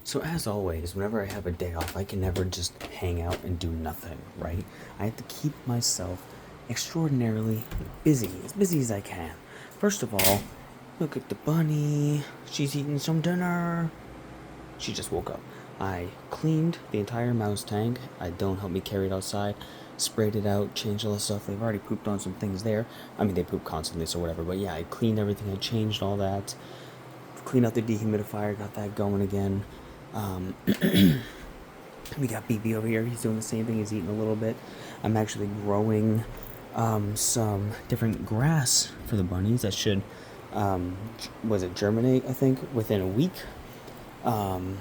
So as always, whenever I have a day off, I can never just hang out and do nothing, right? I have to keep myself extraordinarily busy as I can. First of all, look at the bunny. She's eating some dinner. She just woke up. I cleaned the entire mouse tank. I don't help me carry it outside. Sprayed it out, changed all the stuff. They've already pooped on some things there. I mean, they poop constantly, so whatever. But yeah, I cleaned everything. I changed all that. Cleaned out the dehumidifier. Got that going again. Um, we got BB over here. He's doing the same thing. He's eating a little bit. I'm actually growing some different grass for the bunnies that should, was it germinate, I think, within a week. Um,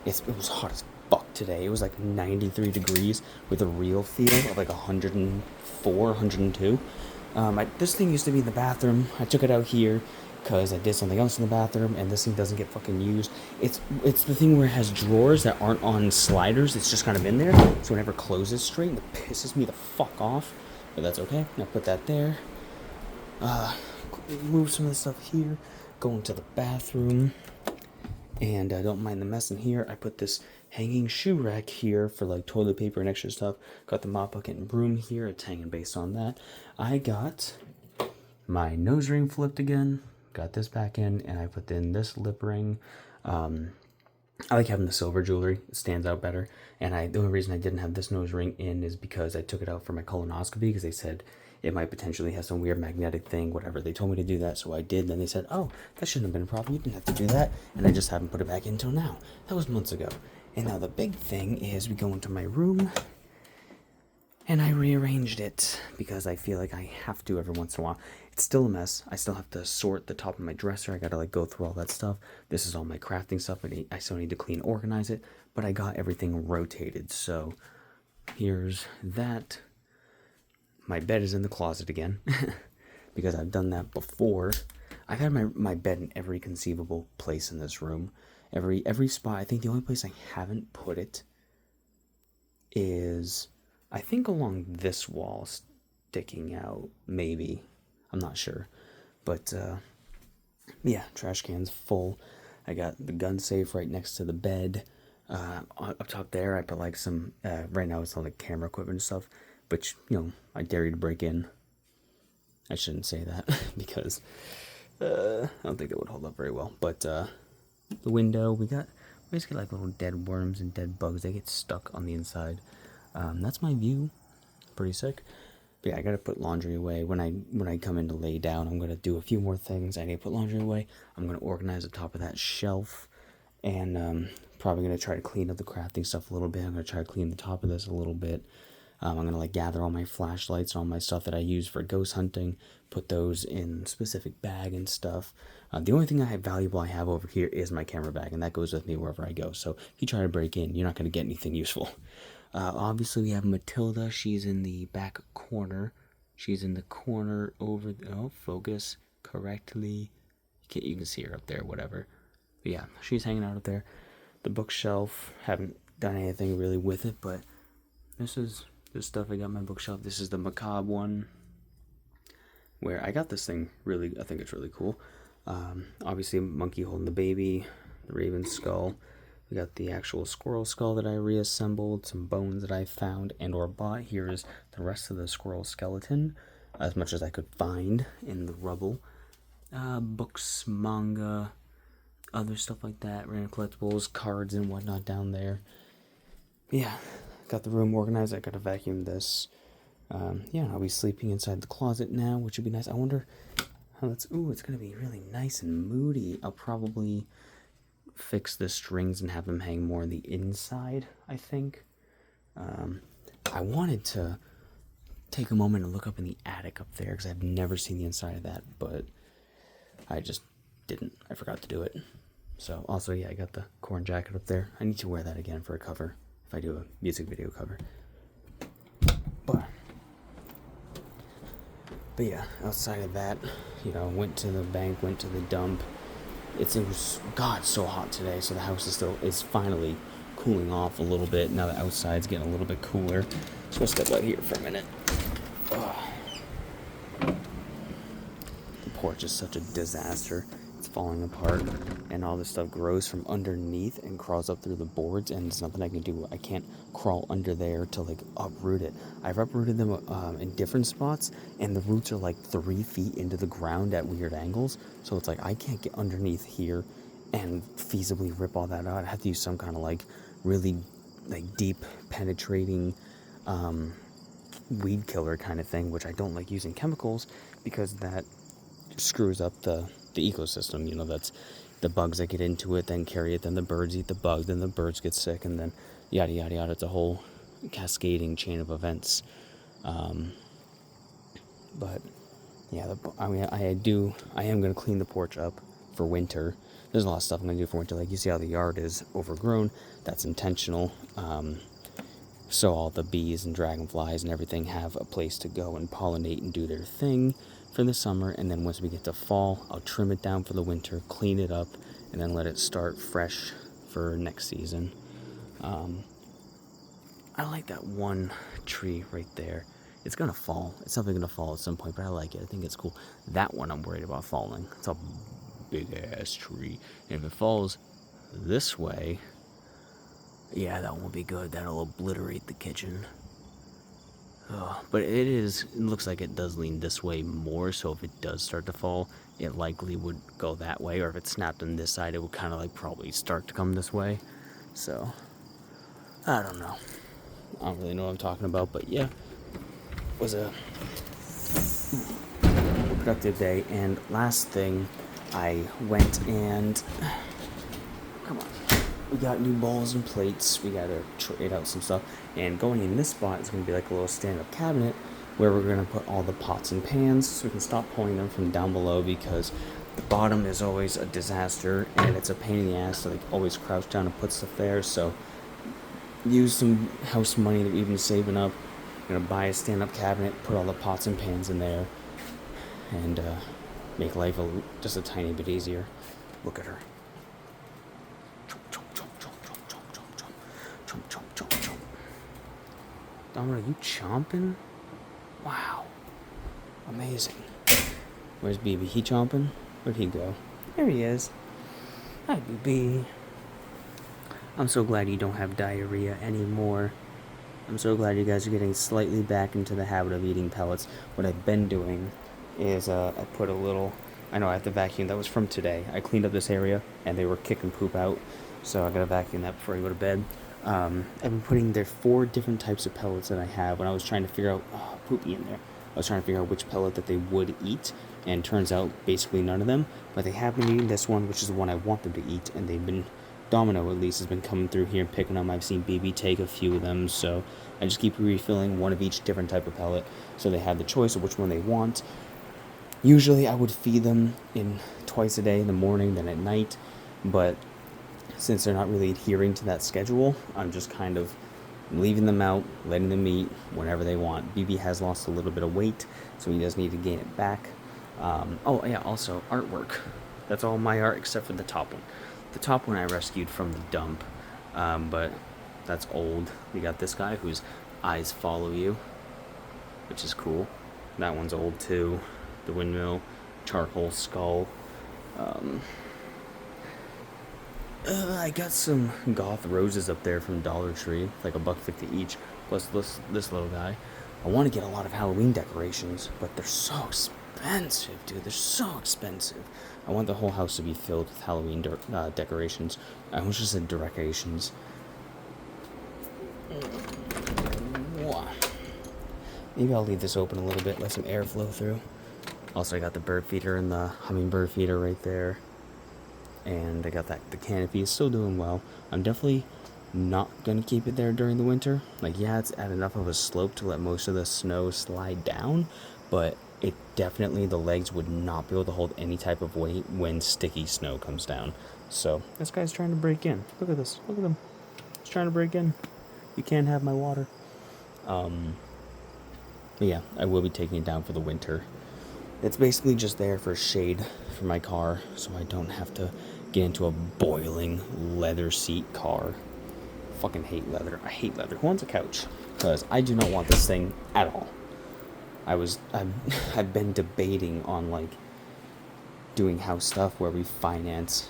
it was hot as fuck today. It was like 93 degrees with a real feel of like 104, 102. This thing used to be in the bathroom. I took it out here because I did something else in the bathroom, and this thing doesn't get fucking used. It's the thing where it has drawers that aren't on sliders. It's just kind of in there, so it never closes straight, and it pisses me the fuck off. But that's okay. I'll put that there. Move some of the stuff here. Go into the bathroom. And I don't mind the mess in here. I put this hanging shoe rack here for like toilet paper and extra stuff. Got the mop bucket and broom here. It's hanging based on that. I got my nose ring flipped again. Got this back in, and I put in this lip ring. I like having the silver jewelry. It stands out better. And the only reason I didn't have this nose ring in is because I took it out for my colonoscopy because they said it might potentially have some weird magnetic thing, whatever. They told me to do that, so I did. Then they said, oh, that shouldn't have been a problem. You didn't have to do that. And I just haven't put it back in until now. That was months ago. And now the big thing is we go into my room, and I rearranged it because I feel like I have to every once in a while. It's still a mess. I still have to sort the top of my dresser. I gotta like go through all that stuff. This is all my crafting stuff. I still need to clean, organize it, but I got everything rotated. So here's that. My bed is in the closet again because I've done that before. I've had my bed in every conceivable place in this room. Every spot. I think the only place I haven't put it is, I think, along this wall sticking out, maybe. I'm not sure. But, yeah, trash can's full. I got the gun safe right next to the bed. Up top there, I put like some, right now it's all like camera equipment and stuff, which, I dare you to break in. I shouldn't say that because I don't think that would hold up very well. But the window, we just get like little dead worms and dead bugs. They get stuck on the inside. That's my view. Pretty sick. But yeah, I gotta put laundry away. When I come in to lay down, I'm gonna do a few more things. I need to put laundry away. I'm gonna organize the top of that shelf, and probably gonna try to clean up the crafting stuff a little bit. I'm gonna try to clean the top of this a little bit. I'm gonna like gather all my flashlights and all my stuff that I use for ghost hunting, put those in specific bag and stuff. The only thing valuable I have over here is my camera bag, and that goes with me wherever I go. So if you try to break in, you're not gonna get anything useful. Obviously, we have Matilda. She's in the back corner. She's in the corner over. Focus correctly. You can see her up there, whatever. But yeah, she's hanging out up there. The bookshelf. Haven't done anything really with it, but this is the stuff I got on my bookshelf. This is the macabre one, where I got this thing. I think it's really cool. Obviously, a monkey holding the baby. The raven skull. We got the actual squirrel skull that I reassembled, some bones that I found and or bought. Here is the rest of the squirrel skeleton, as much as I could find in the rubble. Books, manga, other stuff like that, random collectibles, cards and whatnot down there. Yeah, got the room organized. I gotta vacuum this. I'll be sleeping inside the closet now, which would be nice. I wonder how it's gonna be really nice and moody. I'll probably fix the strings and have them hang more on the inside, I think. I wanted to take a moment and look up in the attic up there because I've never seen the inside of that, but I just didn't. I forgot to do it. So also, yeah, I got the corn jacket up there. I need to wear that again for a cover if I do a music video cover. But yeah, outside of that, went to the bank, went to the dump. It was so hot today, so the house is finally cooling off a little bit. Now the outside's getting a little bit cooler. So we'll step out here for a minute. The porch is such a disaster. It's falling apart, and all this stuff grows from underneath and crawls up through the boards, and there's nothing I can do. I can't crawl under there to like uproot it. I've uprooted them in different spots, and the roots are like 3 feet into the ground at weird angles, so it's like I can't get underneath here and feasibly rip all that out. I have to use some kind of like really like deep penetrating weed killer kind of thing, which I don't like using chemicals because that screws up the ecosystem. You know, that's the bugs that get into it, then carry it, then the birds eat the bugs, then the birds get sick, and then yada yada yada. It's a whole cascading chain of events. But yeah, I am going to clean the porch up for winter. There's a lot of stuff I'm going to do for winter. Like, you see how the yard is overgrown. That's intentional. So all the bees and dragonflies and everything have a place to go and pollinate and do their thing for the summer. And then once we get to fall, I'll trim it down for the winter, clean it up, and then let it start fresh for next season. I like that one tree right there. It's going to fall. It's definitely going to fall at some point, but I like it. I think it's cool. That one I'm worried about falling. It's a big-ass tree. And if it falls this way, yeah, that won't be good. That'll obliterate the kitchen. But it looks like it does lean this way more, so if it does start to fall, it likely would go that way, or if it snapped on this side, it would kind of like probably start to come this way. So, I don't know. I don't really know what I'm talking about, but yeah, it was a productive day. And last thing, I went and, come on, we got new bowls and plates. We got to trade out some stuff. And going in this spot is going to be like a little stand-up cabinet where we're going to put all the pots and pans, so we can stop pulling them from down below, because the bottom is always a disaster and it's a pain in the ass to like always crouch down and put stuff there. So use some house money that we've been saving up. I'm going to buy a stand-up cabinet, put all the pots and pans in there, and make life just a tiny bit easier. Look at her. Domino, you chomping? Wow. Amazing. Where's BB? He chomping? Where'd he go? There he is. Hi, BB. I'm so glad you don't have diarrhea anymore. I'm so glad you guys are getting slightly back into the habit of eating pellets. What I've been doing is I put a little... I know I have to vacuum. That was from today. I cleaned up this area and they were kicking poop out. So I gotta vacuum that before I go to bed. I've been putting there 4 different types of pellets that I have. When I was trying to figure out... poopy in there. I was trying to figure out which pellet that they would eat. And turns out basically none of them. But they have been eating this one, which is the one I want them to eat. And they've been... Domino, at least, has been coming through here and picking them. I've seen BB take a few of them, so I just keep refilling one of each different type of pellet, so they have the choice of which one they want. Usually, I would feed them in twice a day, in the morning, then at night, but since they're not really adhering to that schedule, I'm just kind of leaving them out, letting them eat whenever they want. BB has lost a little bit of weight, so he does need to gain it back. Also, artwork. That's all my art except for the top one. The top one I rescued from the dump, but that's old. We got this guy whose eyes follow you, which is cool. That one's old too. The windmill, charcoal skull. I got some goth roses up there from Dollar Tree, like $1.50 each, plus this little guy. I want to get a lot of Halloween decorations, but they're so expensive, dude. They're so expensive. I want the whole house to be filled with Halloween decorations. I almost just said decorations. Maybe I'll leave this open a little bit, let some air flow through. Also, I got the bird feeder and the hummingbird feeder right there. And I got the canopy is still doing well. I'm definitely not going to keep it there during the winter. Like, yeah, it's at enough of a slope to let most of the snow slide down, but it definitely, the legs would not be able to hold any type of weight when sticky snow comes down. So, this guy's trying to break in. Look at this. Look at him. He's trying to break in. You can't have my water. But yeah, I will be taking it down for the winter. It's basically just there for shade for my car, so I don't have to get into a boiling leather seat car. Fucking hate leather. I hate leather. Who wants a couch? Because I do not want this thing at all. I've been debating on, like, doing house stuff where we finance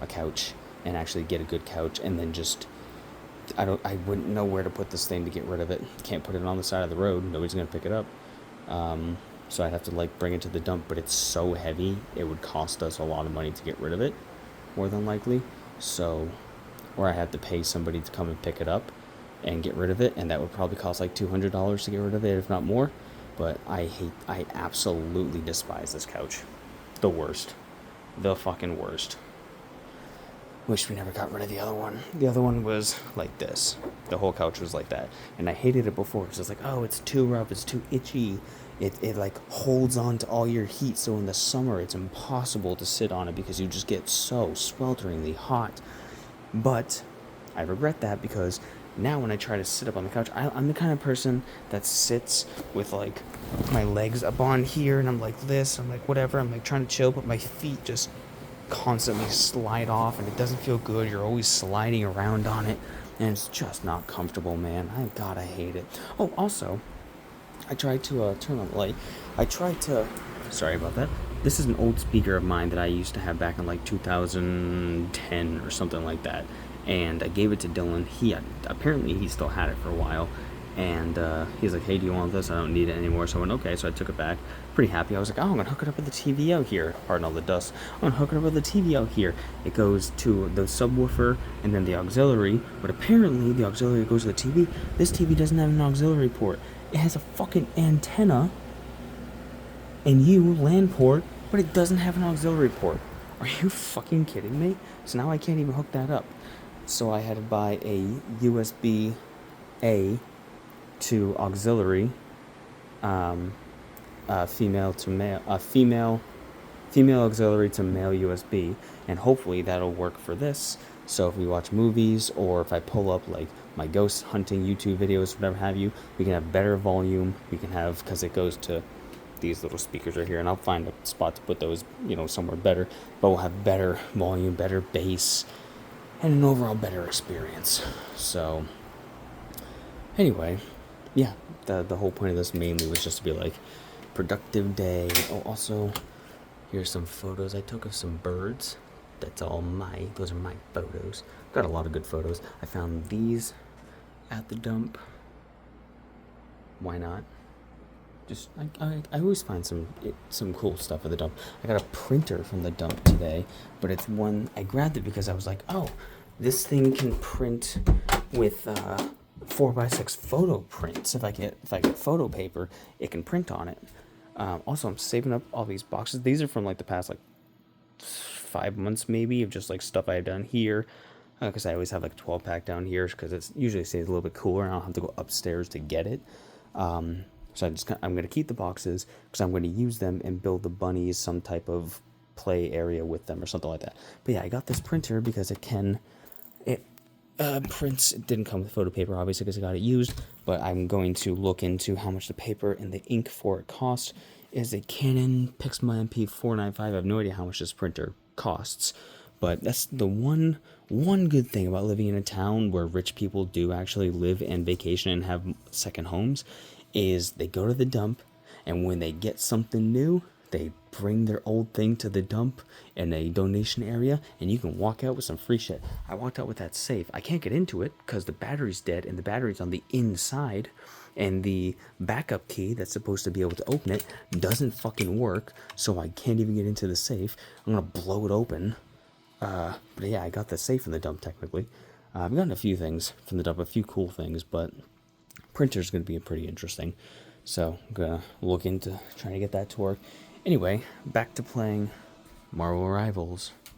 a couch and actually get a good couch, and then just I wouldn't know where to put this thing to get rid of it. Can't put it on the side of the road. Nobody's gonna pick it up. So I'd have to like bring it to the dump, but it's so heavy it would cost us a lot of money to get rid of it, more than likely. So, or I have to pay somebody to come and pick it up and get rid of it, and that would probably cost like $200 to get rid of it, if not more. But I absolutely despise this couch. The worst. The fucking worst. Wish we never got rid of the other one. The other one was like this. The whole couch was like that. And I hated it before because it's like, oh, it's too rough, it's too itchy. It like holds on to all your heat. So in the summer, it's impossible to sit on it because you just get so swelteringly hot. But I regret that because now when I try to sit up on the couch, I'm the kind of person that sits with like my legs up on here and I'm like this. I'm like whatever. I'm like trying to chill, but my feet just constantly slide off and it doesn't feel good. You're always sliding around on it and it's just not comfortable, man. I hate it. Oh, also, I tried to turn on the light. Sorry about that. This is an old speaker of mine that I used to have back in like 2010 or something like that. And I gave it to Dylan. Apparently he still had it for a while. And he's like, hey, do you want this? I don't need it anymore. So I went, okay. So I took it back. Pretty happy. I was like, oh, I'm going to hook it up with the TV out here. Pardon all the dust. I'm going to hook it up with the TV out here. It goes to the subwoofer and then the auxiliary. But apparently the auxiliary goes to the TV. This TV doesn't have an auxiliary port. It has a fucking antenna and LAN port, but it doesn't have an auxiliary port. Are you fucking kidding me? So now I can't even hook that up. So I had to buy a USB-A to auxiliary, female auxiliary to male USB, and hopefully that'll work for this. So if we watch movies or if I pull up like my ghost hunting YouTube videos, whatever have you, we can have better volume. We can have, because it goes to these little speakers right here, and I'll find a spot to put those, somewhere better, but we'll have better volume, better bass, and an overall better experience. So anyway, yeah, the whole point of this mainly was just to be like, productive day. Oh, also, here's some photos I took of some birds. Those are my photos. Got a lot of good photos. I found these at the dump. Why not? I always find some cool stuff at the dump. I got a printer from the dump today, but it's one, I grabbed it because I was like, oh, this thing can print with 4x6 photo prints. If I get photo paper, it can print on it. Also, I'm saving up all these boxes. These are from like the past like 5 months maybe of just like stuff I had done here, because I always have like 12-pack down here because it usually stays a little bit cooler and I don't have to go upstairs to get it. So I'm going to keep the boxes because I'm going to use them and build the bunnies some type of play area with them or something like that. But yeah, I got this printer because it prints. It didn't come with photo paper, obviously, because I got it used, but I'm going to look into how much the paper and the ink for it costs. Is a Canon Pixma MP495. I have no idea how much this printer costs, but that's the one good thing about living in a town where rich people do actually live and vacation and have second homes, is they go to the dump, and when they get something new, they bring their old thing to the dump in a donation area, and you can walk out with some free shit. I walked out with that safe. I can't get into it because the battery's dead, and the battery's on the inside, and the backup key that's supposed to be able to open it doesn't fucking work, so I can't even get into the safe. I'm gonna blow it open. But yeah, I got the safe from the dump, technically. I've gotten a few things from the dump, a few cool things, but printer's gonna be pretty interesting. So I'm gonna look into trying to get that to work. Anyway, back to playing Marvel Rivals.